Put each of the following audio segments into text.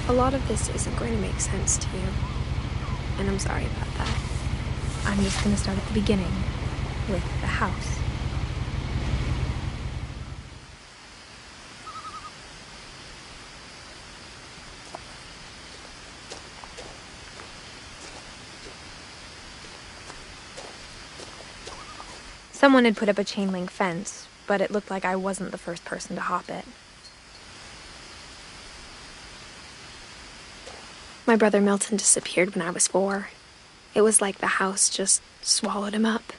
A lot of this isn't going to make sense to you, and I'm sorry about that. I'm just going to start at the beginning, with the house. Someone had put up a chain link fence, but it looked like I wasn't the first person to hop it. My brother Milton disappeared when I was 4. It was like the house just swallowed him up.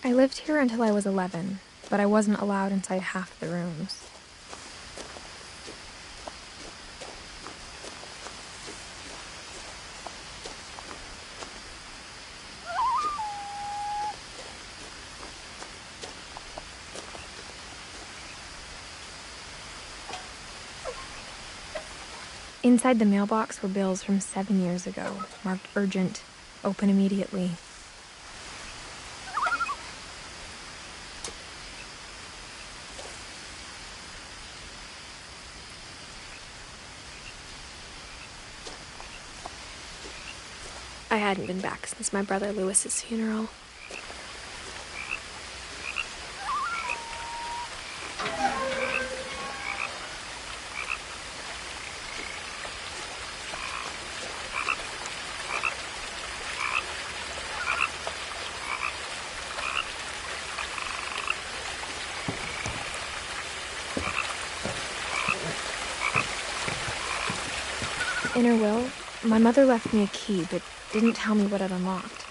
I lived here until I was 11, but I wasn't allowed inside half the rooms. Inside the mailbox were bills from 7 years ago, marked urgent, open immediately. I hadn't been back since my brother Lewis's funeral. In her will, my mother left me a key, but didn't tell me what it unlocked.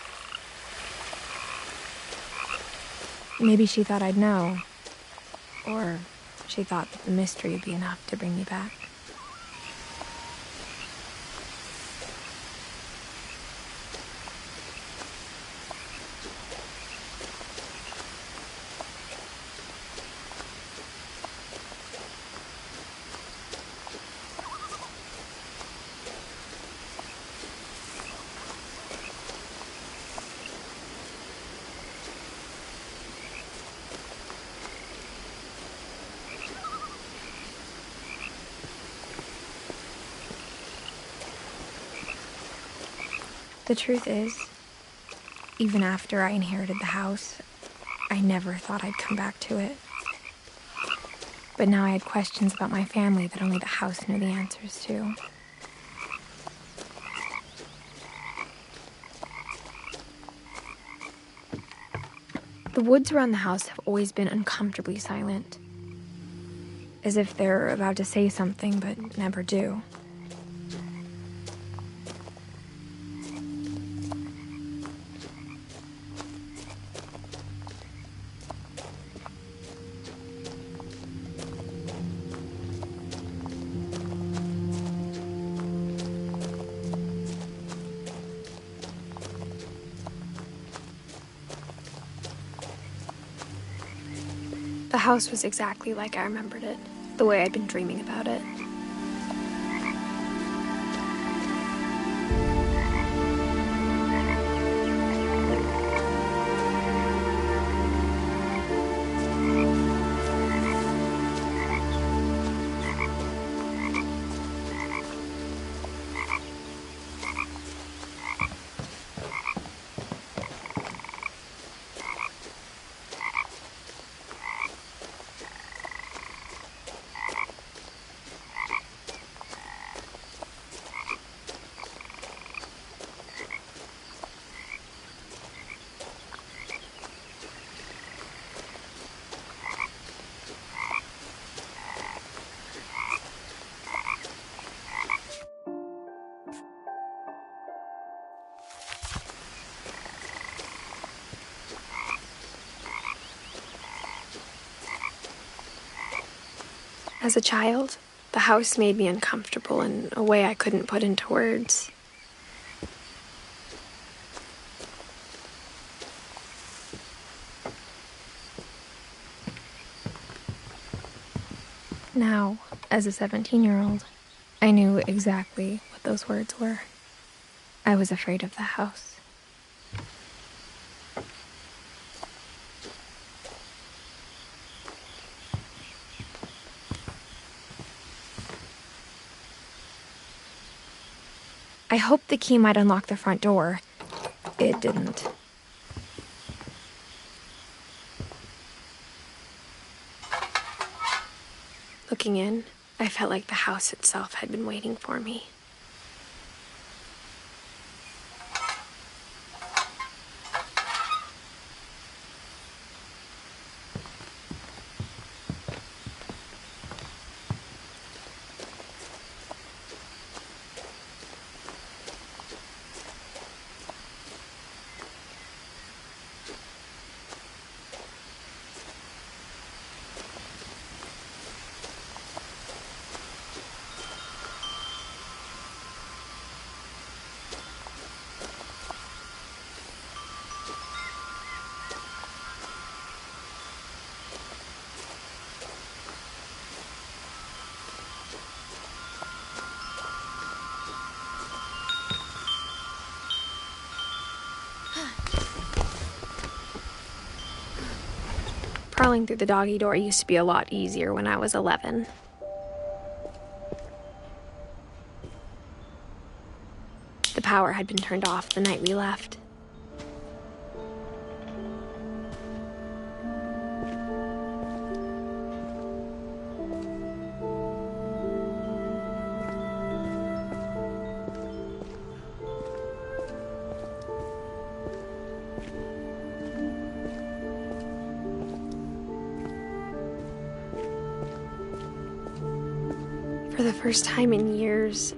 Maybe she thought I'd know. Or she thought that the mystery would be enough to bring me back. The truth is, even after I inherited the house, I never thought I'd come back to it. But now I had questions about my family that only the house knew the answers to. The woods around the house have always been uncomfortably silent, as if they're about to say something but never do. The house was exactly like I remembered it, the way I'd been dreaming about it. As a child, The house made me uncomfortable in a way I couldn't put into words. Now, as a 17-year-old, I knew exactly what those words were. I was afraid of the house. I hoped the key might unlock the front door. It didn't. Looking in, I felt like the house itself had been waiting for me. Crawling through the doggy door used to be a lot easier when I was 11. The power had been turned off the night we left. For the first time in years,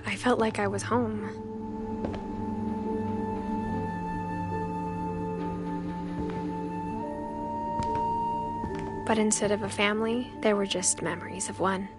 I felt like I was home. But instead of a family, there were just memories of one.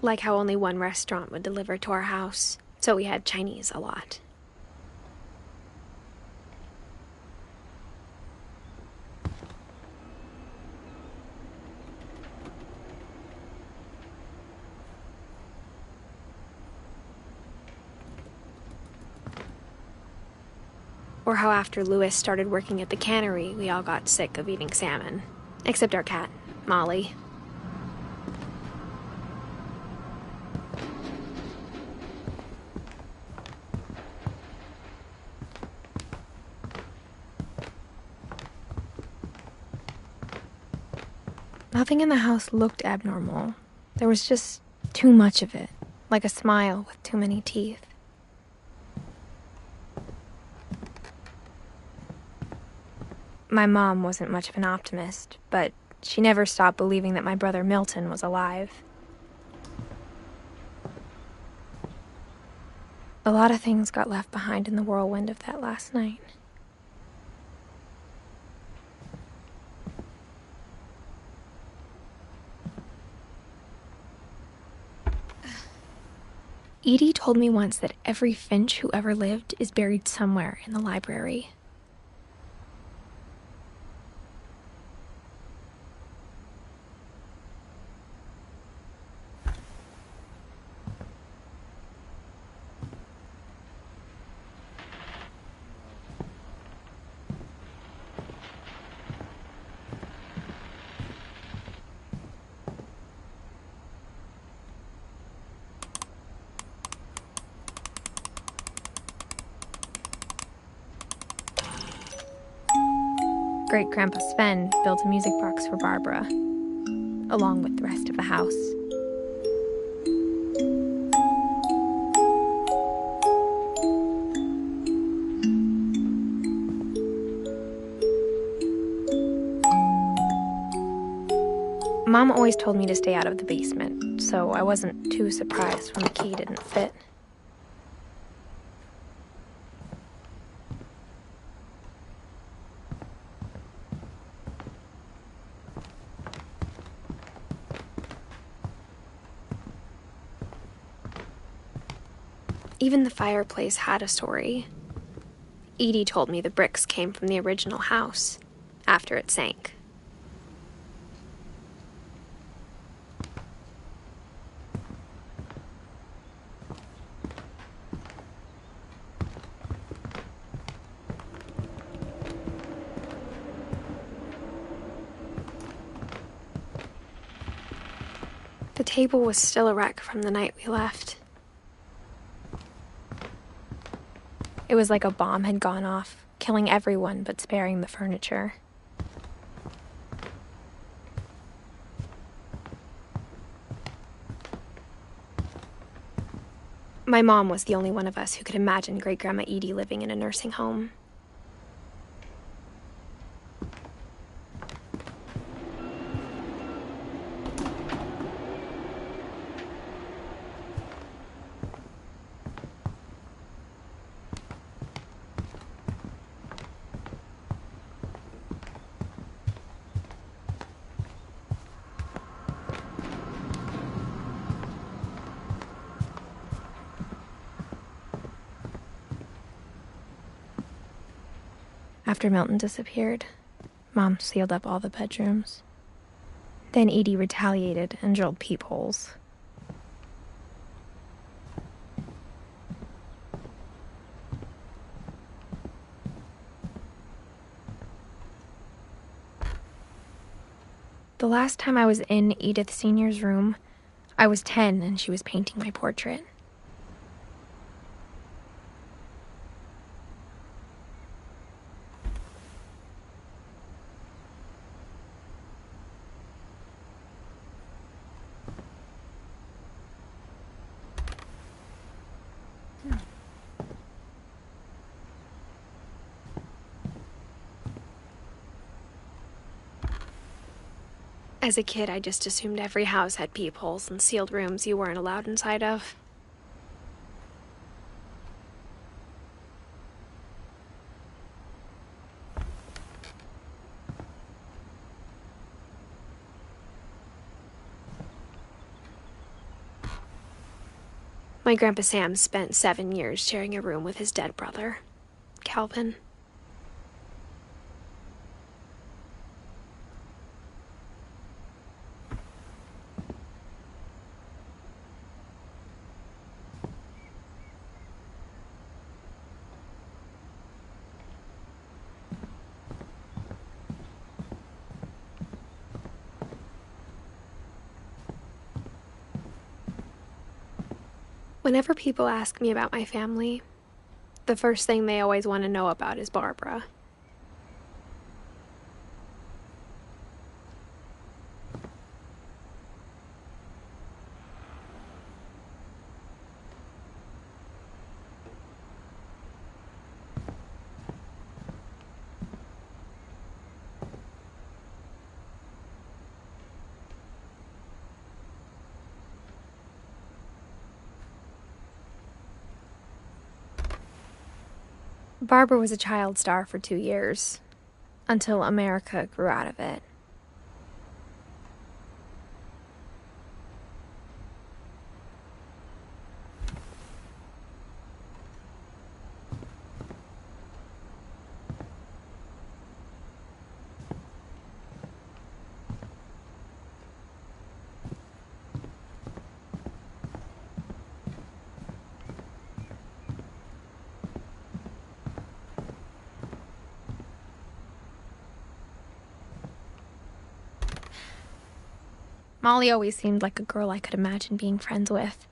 Like how only one restaurant would deliver to our house, so we had Chinese a lot. Or how after Louis started working at the cannery, we all got sick of eating salmon. Except our cat, Molly. Nothing in the house looked abnormal. There was just too much of it, like a smile with too many teeth. My mom wasn't much of an optimist, but she never stopped believing that my brother Milton was alive. A lot of things got left behind in the whirlwind of that last night. Edie told me once that every Finch who ever lived is buried somewhere in the library. Great-Grandpa Sven built a music box for Barbara, along with the rest of the house. Mom always told me to stay out of the basement, so I wasn't too surprised when the key didn't fit. Even the fireplace had a story. Edie told me the bricks came from the original house, after it sank. The table was still a wreck from the night we left. It was like a bomb had gone off, killing everyone but sparing the furniture. My mom was the only one of us who could imagine Great-Grandma Edie living in a nursing home. After Milton disappeared, Mom sealed up all the bedrooms. Then Edie retaliated and drilled peepholes. The last time I was in Edith Sr.'s room, I was 10 and she was painting my portrait. As a kid, I just assumed every house had peepholes and sealed rooms you weren't allowed inside of. My Grandpa Sam spent 7 years sharing a room with his dead brother, Calvin. Whenever people ask me about my family, the first thing they always want to know about is Barbara. Barbara was a child star for 2 years, until America grew out of it. Molly always seemed like a girl I could imagine being friends with,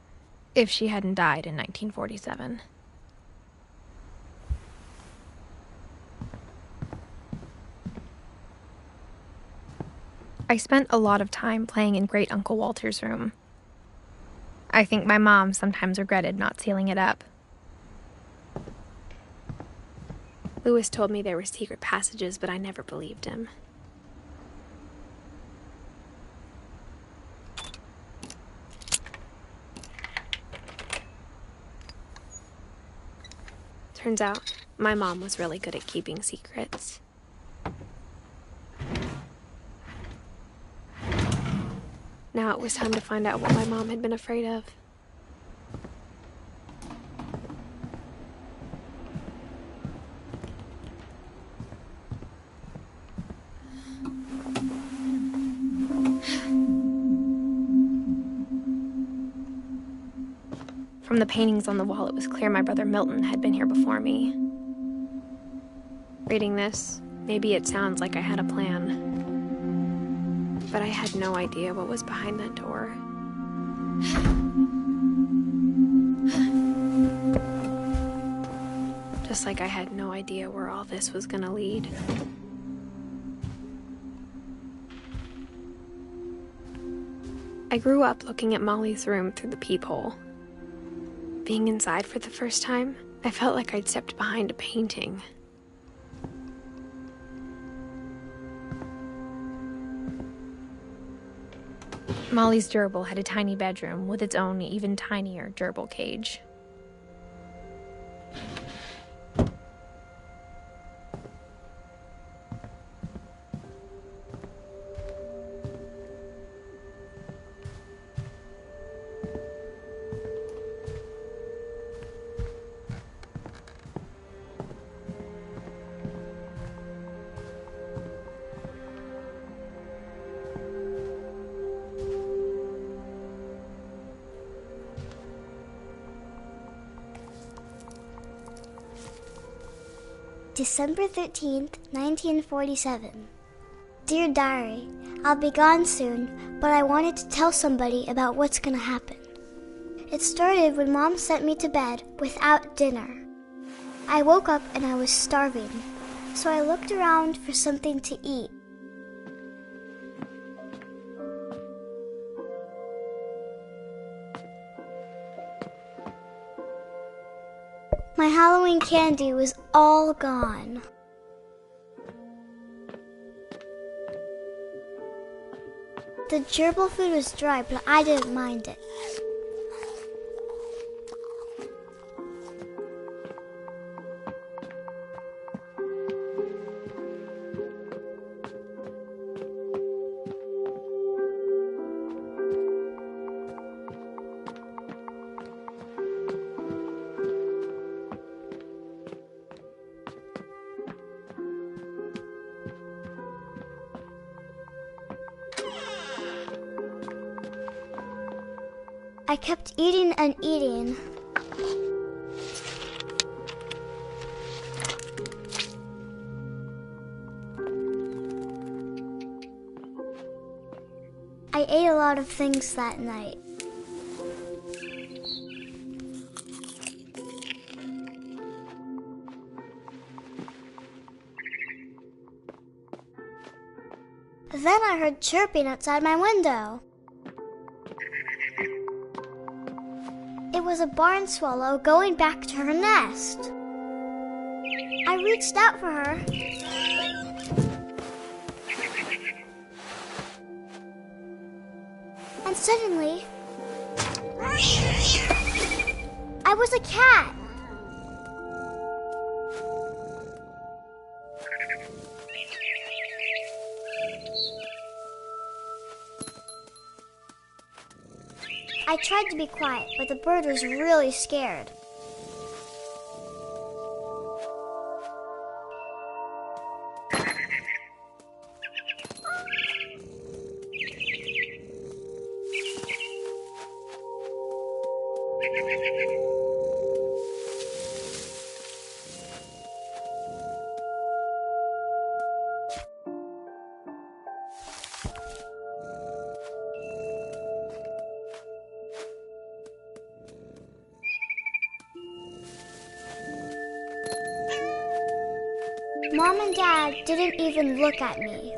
if she hadn't died in 1947. I spent a lot of time playing in Great Uncle Walter's room. I think my mom sometimes regretted not sealing it up. Louis told me there were secret passages, but I never believed him. Turns out, my mom was really good at keeping secrets. Now it was time to find out what my mom had been afraid of. From the paintings on the wall, it was clear my brother Milton had been here before me. Reading this, maybe it sounds like I had a plan. But I had no idea what was behind that door. Just like I had no idea where all this was gonna lead. I grew up looking at Molly's room through the peephole. Being inside for the first time, I felt like I'd stepped behind a painting. Molly's gerbil had a tiny bedroom with its own even tinier gerbil cage. December 13th, 1947. Dear Diary, I'll be gone soon, but I wanted to tell somebody about what's gonna happen. It started when Mom sent me to bed without dinner. I woke up and I was starving, so I looked around for something to eat. My Halloween candy was all gone. The gerbil food was dry, but I didn't mind it. I kept eating and eating. I ate a lot of things that night. Then I heard chirping outside my window. It was a barn swallow going back to her nest. I reached out for her. And suddenly, I was a cat. I tried to be quiet, but the bird was really scared. Mom and Dad didn't even look at me.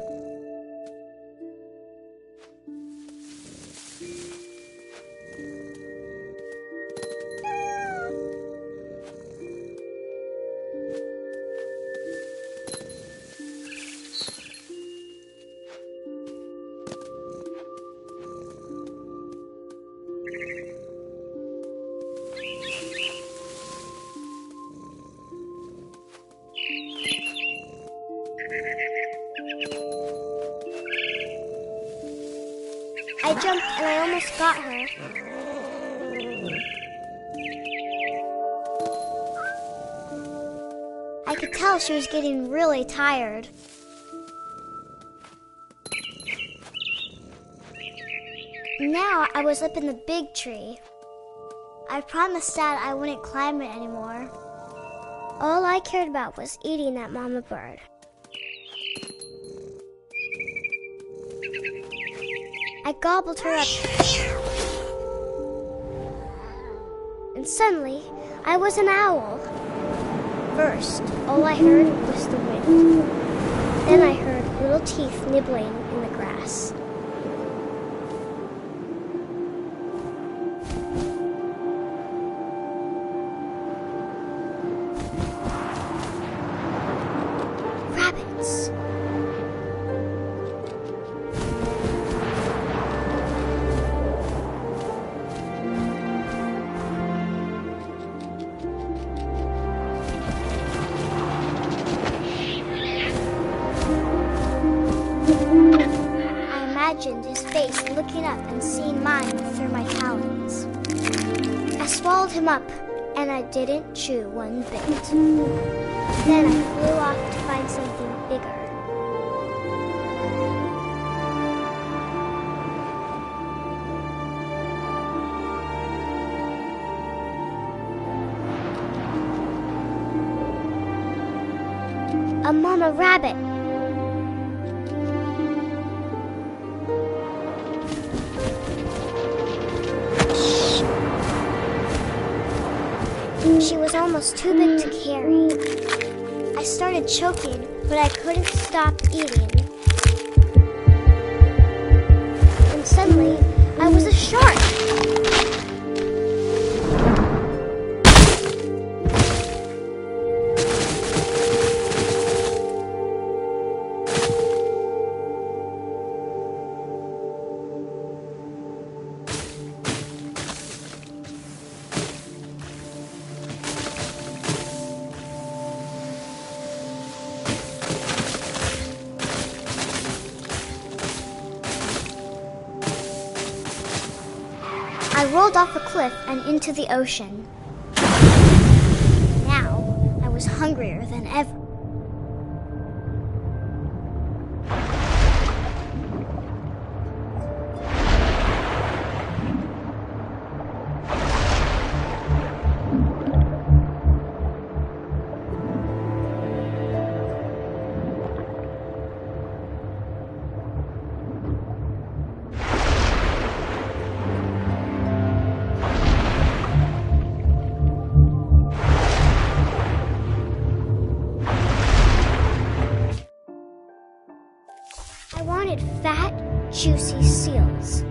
jumped and I almost got her. I could tell she was getting really tired. Now I was up in the big tree. I promised Dad I wouldn't climb it anymore. All I cared about was eating that mama bird. I gobbled her up. And suddenly, I was an owl. First, all I heard was the wind. Then I heard little teeth nibbling in the grass. Rabbits. I imagined his face looking up and seeing mine through my talons. I swallowed him up, and I didn't chew one bit. Then I flew off to find something bigger. A mama rabbit. She was almost too big to carry. I started choking, but I couldn't stop eating. And suddenly, I was a shark. I rolled off a cliff and into the ocean. Now, I was hungrier than ever. I wanted fat, juicy seals.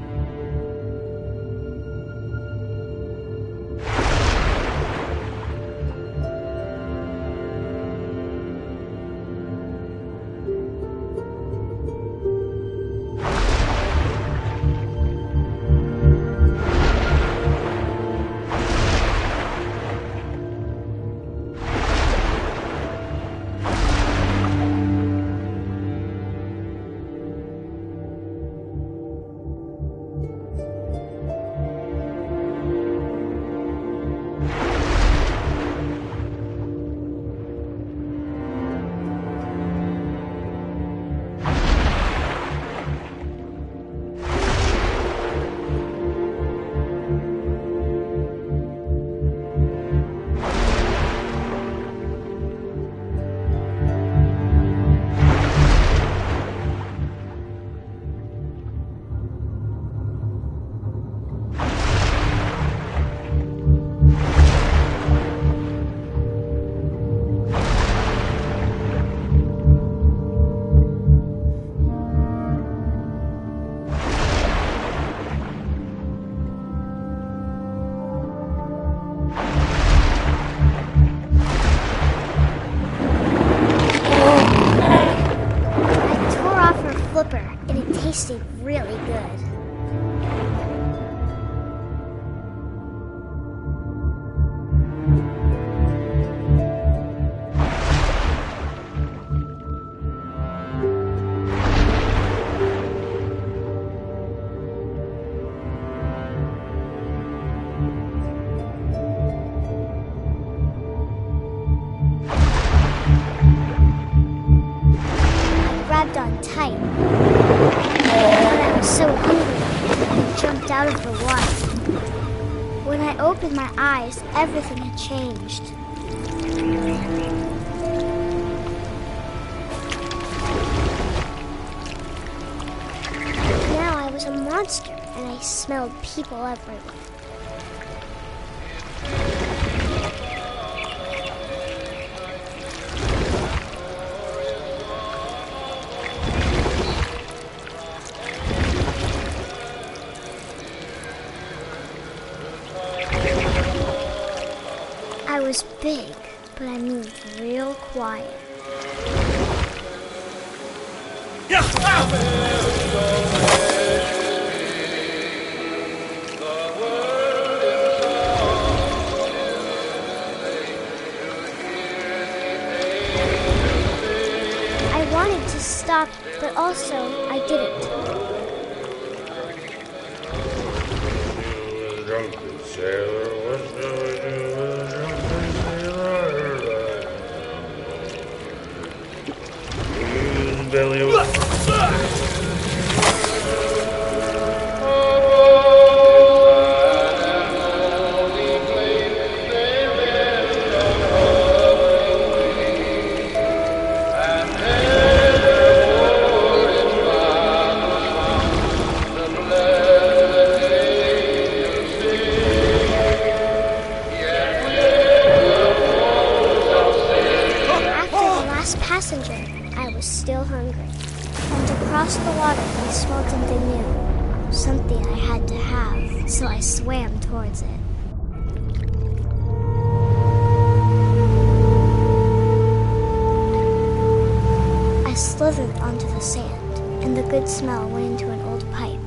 When I opened my eyes, everything had changed. Now I was a monster, and I smelled people everywhere. I was big, but I moved real quiet. I wanted to stop, but also I didn't. Passenger, I was still hungry. And to cross the water, I smelled something new. Something I had to have, so I swam towards it. I slithered onto the sand, and the good smell went into an old pipe.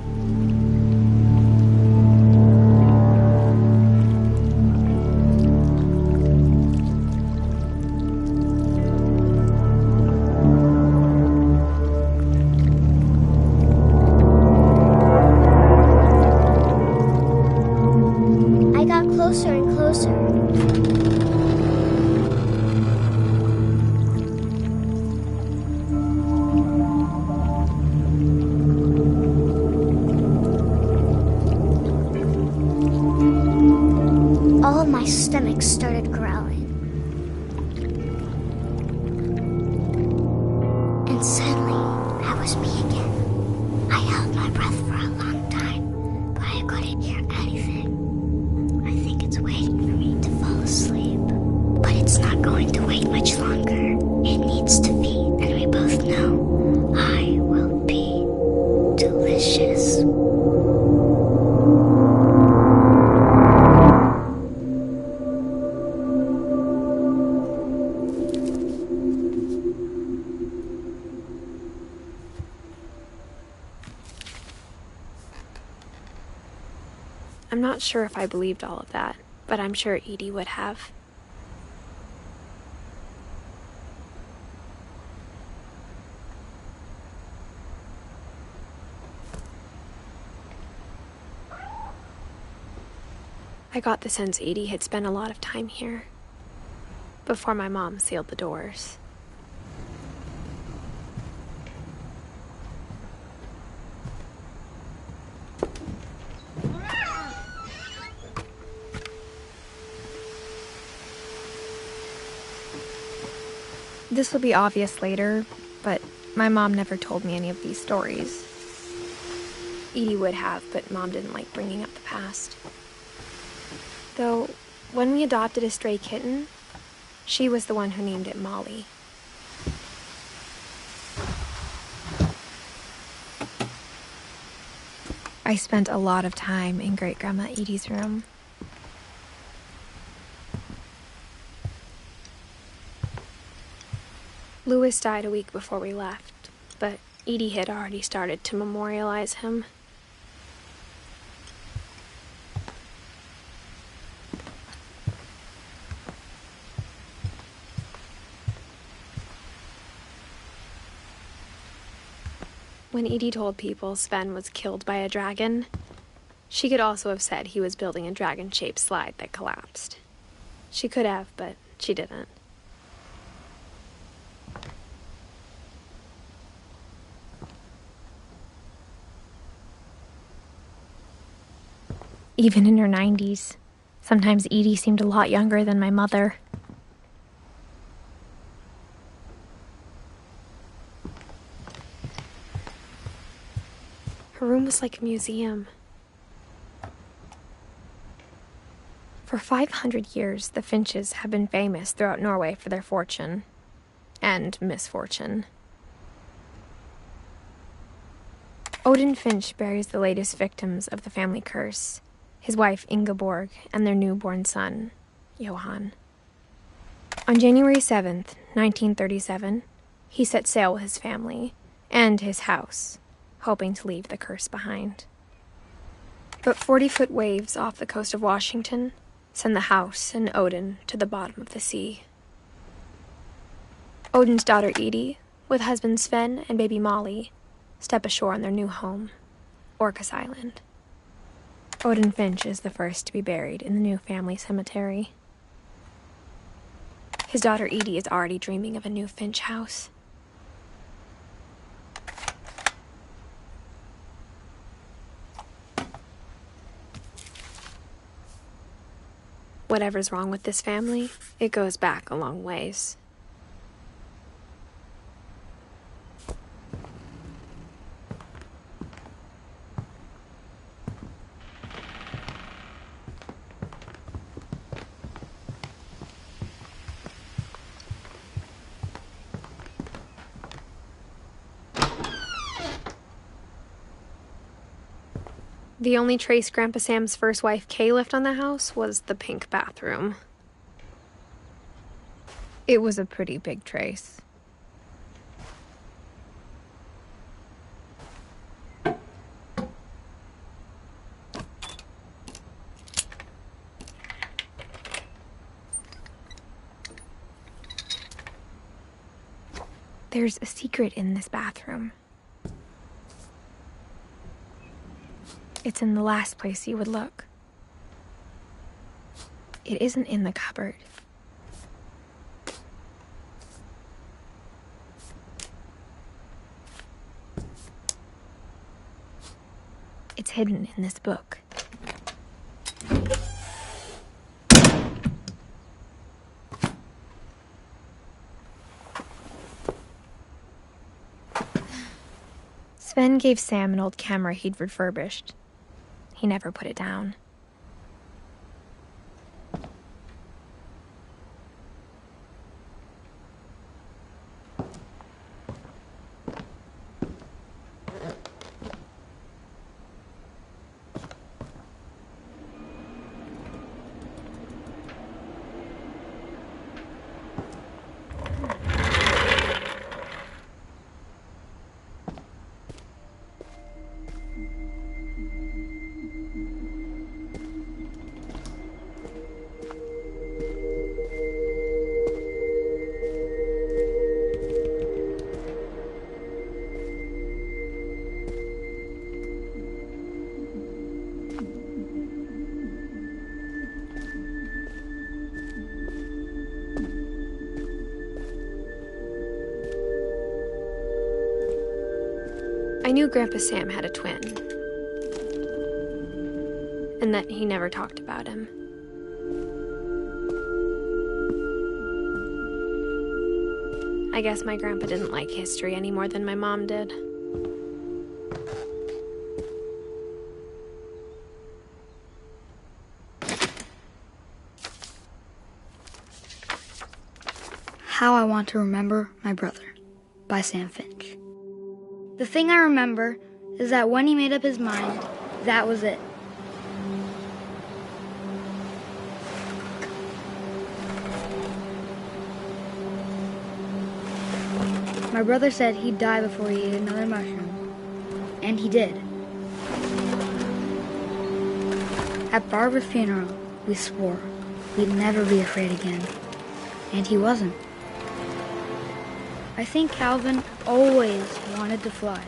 Closer and closer. All of my stomach started growling. And suddenly, I was me again. I held my breath for a long time, but I couldn't hear anything. I think it's waiting for me to fall asleep. But it's not going to wait much longer. It needs to be, and we both know I will be delicious. I'm not sure if I believed all of that, but I'm sure Edie would have. I got the sense Edie had spent a lot of time here, before my mom sealed the doors. This will be obvious later, but my mom never told me any of these stories. Edie would have, but Mom didn't like bringing up the past. Though, when we adopted a stray kitten, she was the one who named it Molly. I spent a lot of time in Great-Grandma Edie's room. Louis died a week before we left, but Edie had already started to memorialize him. When Edie told people Sven was killed by a dragon, she could also have said he was building a dragon-shaped slide that collapsed. She could have, but she didn't. Even in her 90s, Sometimes Edie seemed a lot younger than my mother. Her room was like a museum. For 500 years, the Finches have been famous throughout Norway for their fortune and misfortune. Odin Finch buries the latest victims of the family curse, his wife Ingeborg and their newborn son, Johan. On January 7th, 1937, he set sail with his family and his house, hoping to leave the curse behind. But 40-foot waves off the coast of Washington send the house and Odin to the bottom of the sea. Odin's daughter Edie, with husband Sven and baby Molly, step ashore on their new home, Orcas Island. Odin Finch is the first to be buried in the new family cemetery. His daughter Edie is already dreaming of a new Finch house. Whatever's wrong with this family, it goes back a long ways. The only trace Grandpa Sam's first wife Kay left on the house was the pink bathroom. It was a pretty big trace. There's a secret in this bathroom. It's in the last place you would look. It isn't in the cupboard. It's hidden in this book. Sven gave Sam an old camera he'd refurbished. He never put it down. I knew Grandpa Sam had a twin, and that he never talked about him. I guess my grandpa didn't like history any more than my mom did. How I Want to Remember My Brother by Sam Finch. The thing I remember is that when he made up his mind, that was it. My brother said he'd die before he ate another mushroom, and he did. At Barbara's funeral, we swore we'd never be afraid again, and he wasn't. I think Calvin always wanted to fly.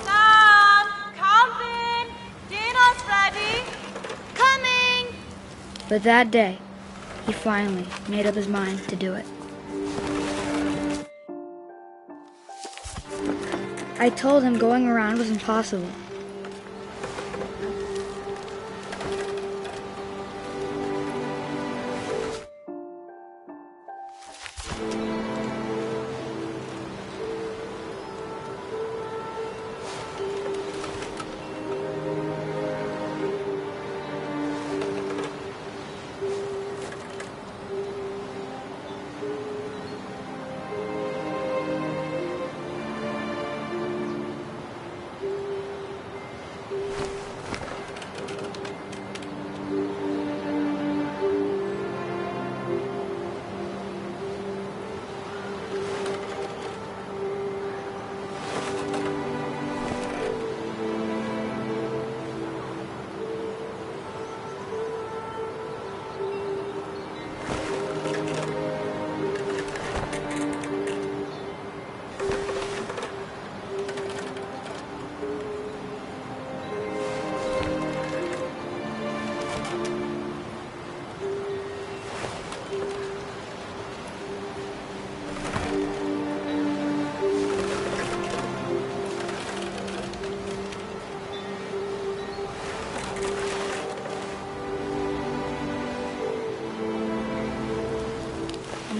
Mom! Calvin! Dinner's ready! Coming! But that day, he finally made up his mind to do it. I told him going around was impossible,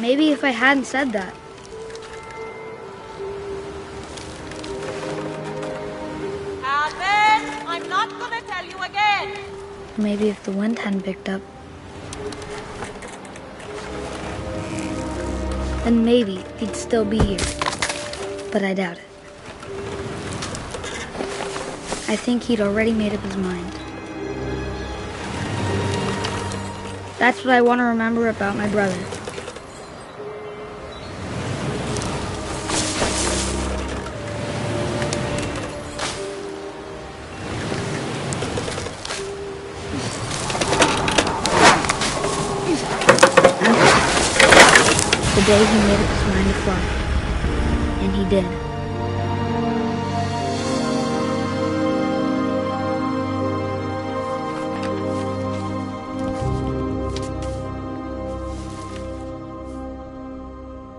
Maybe if I hadn't said that. Calvin, I'm not gonna tell you again. Maybe if the wind hadn't picked up. Then maybe he'd still be here. But I doubt it. I think he'd already made up his mind. That's what I want to remember about my brother. The day he made up his mind to fly. And he did.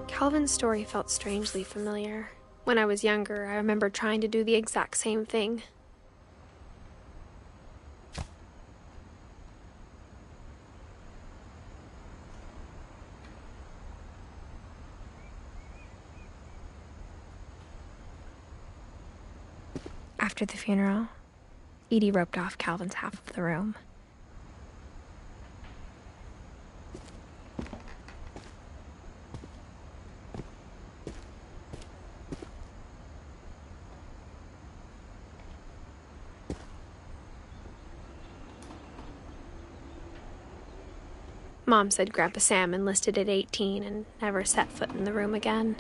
Calvin's story felt strangely familiar. When I was younger, I remember trying to do the exact same thing. After the funeral, Edie roped off Calvin's half of the room. Mom said Grandpa Sam enlisted at 18 and never set foot in the room again.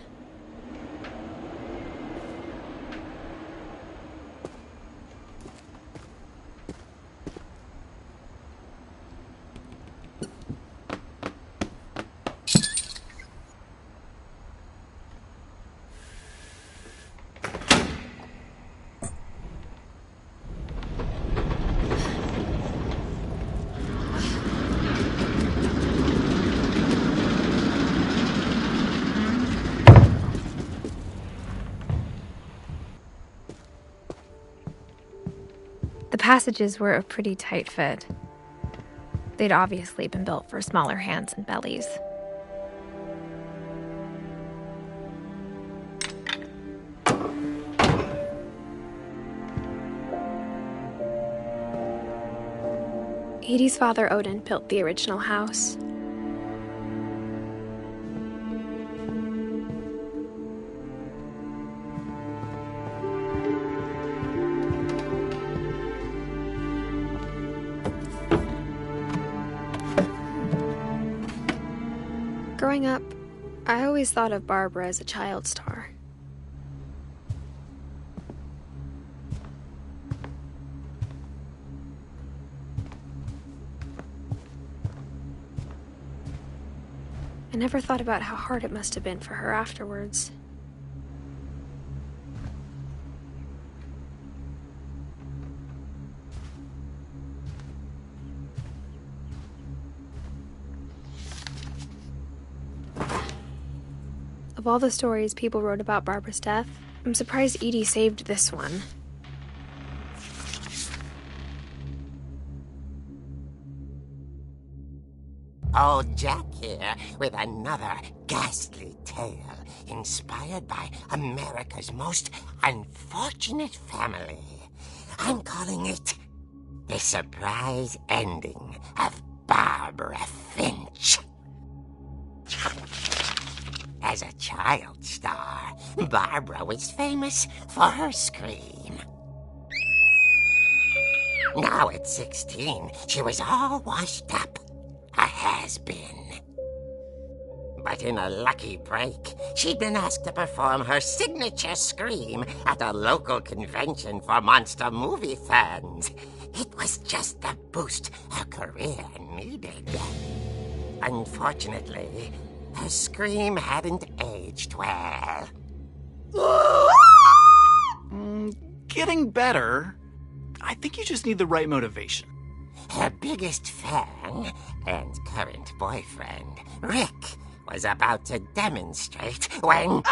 The passages were a pretty tight fit. They'd obviously been built for smaller hands and bellies. Edie's father, Odin, built the original house. Growing up, I always thought of Barbara as a child star. I never thought about how hard it must have been for her afterwards. Of all the stories people wrote about Barbara's death, I'm surprised Edie saved this one. Old Jack here with another ghastly tale inspired by America's most unfortunate family. I'm calling it The Surprise Ending of Barbara Finch. As a child star, Barbara was famous for her scream. Now at 16, she was all washed up. A has-been. But in a lucky break, she'd been asked to perform her signature scream at a local convention for monster movie fans. It was just the boost her career needed. Unfortunately, her scream hadn't aged well. Getting better. I think you just need the right motivation. Her biggest fan and current boyfriend, Rick, was about to demonstrate when...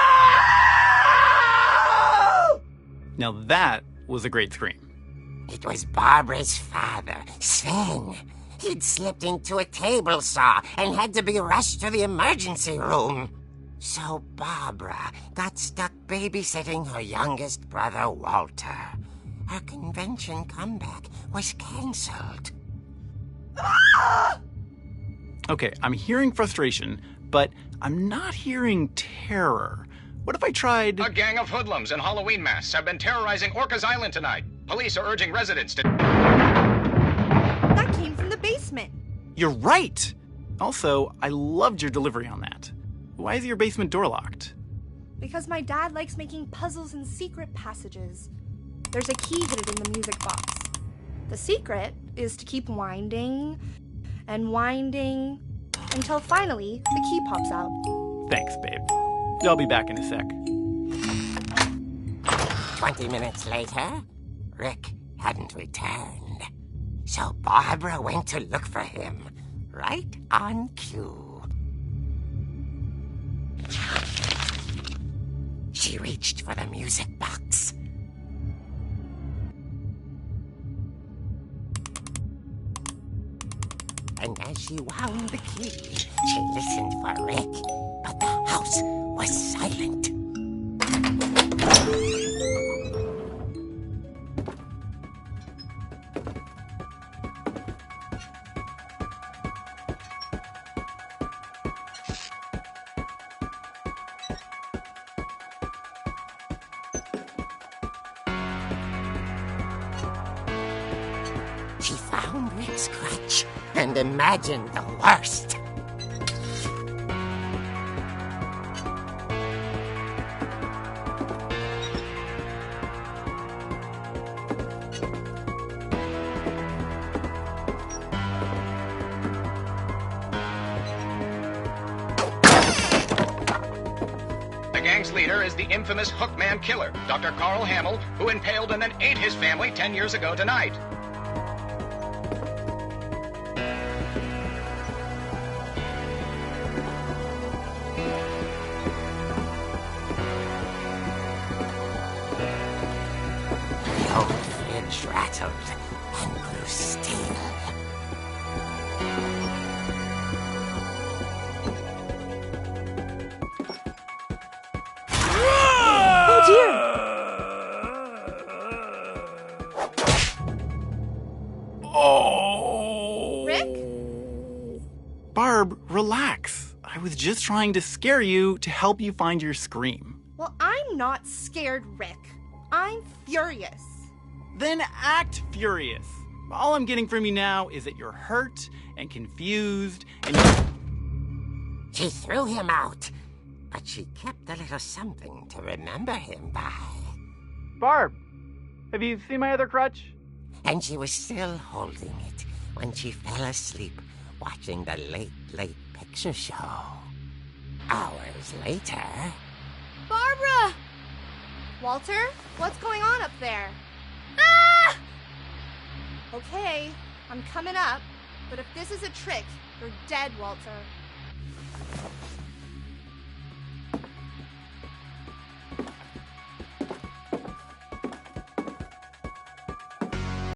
Now that was a great scream. It was Barbara's father, Sven. He'd slipped into a table saw and had to be rushed to the emergency room. So Barbara got stuck babysitting her youngest brother, Walter. Her convention comeback was canceled. Okay, I'm hearing frustration, but I'm not hearing terror. What if I tried... A gang of hoodlums in Halloween masks have been terrorizing Orcas Island tonight. Police are urging residents to... That came from the basement. You're right! Also, I loved your delivery on that. Why is your basement door locked? Because my dad likes making puzzles and secret passages. There's a key hidden in the music box. The secret is to keep winding and winding until finally the key pops out. Thanks, babe. I'll be back in a sec. 20 minutes later, Rick hadn't returned. So Barbara went to look for him, right on cue. She reached for the music box. And as she wound the key, she listened for Rick, but the house was silent. She found Rick's crutch and imagined the worst. The gang's leader is the infamous Hookman killer, Dr. Carl Hamill, who impaled and then ate his family 10 years ago tonight. The old fridge rattled and grew still. Oh dear! Oh! Rick? Barb, relax. I was just trying to scare you to help you find your scream. Well, I'm not scared, Rick. I'm furious. Then act furious. All I'm getting from you now is that you're hurt and confused and She threw him out, but she kept a little something to remember him by. Barb, have you seen my other crutch? And she was still holding it when she fell asleep watching the late picture show. Hours later... Barbara! Walter, what's going on up there? Ah! Okay, I'm coming up, but if this is a trick, you're dead, Walter.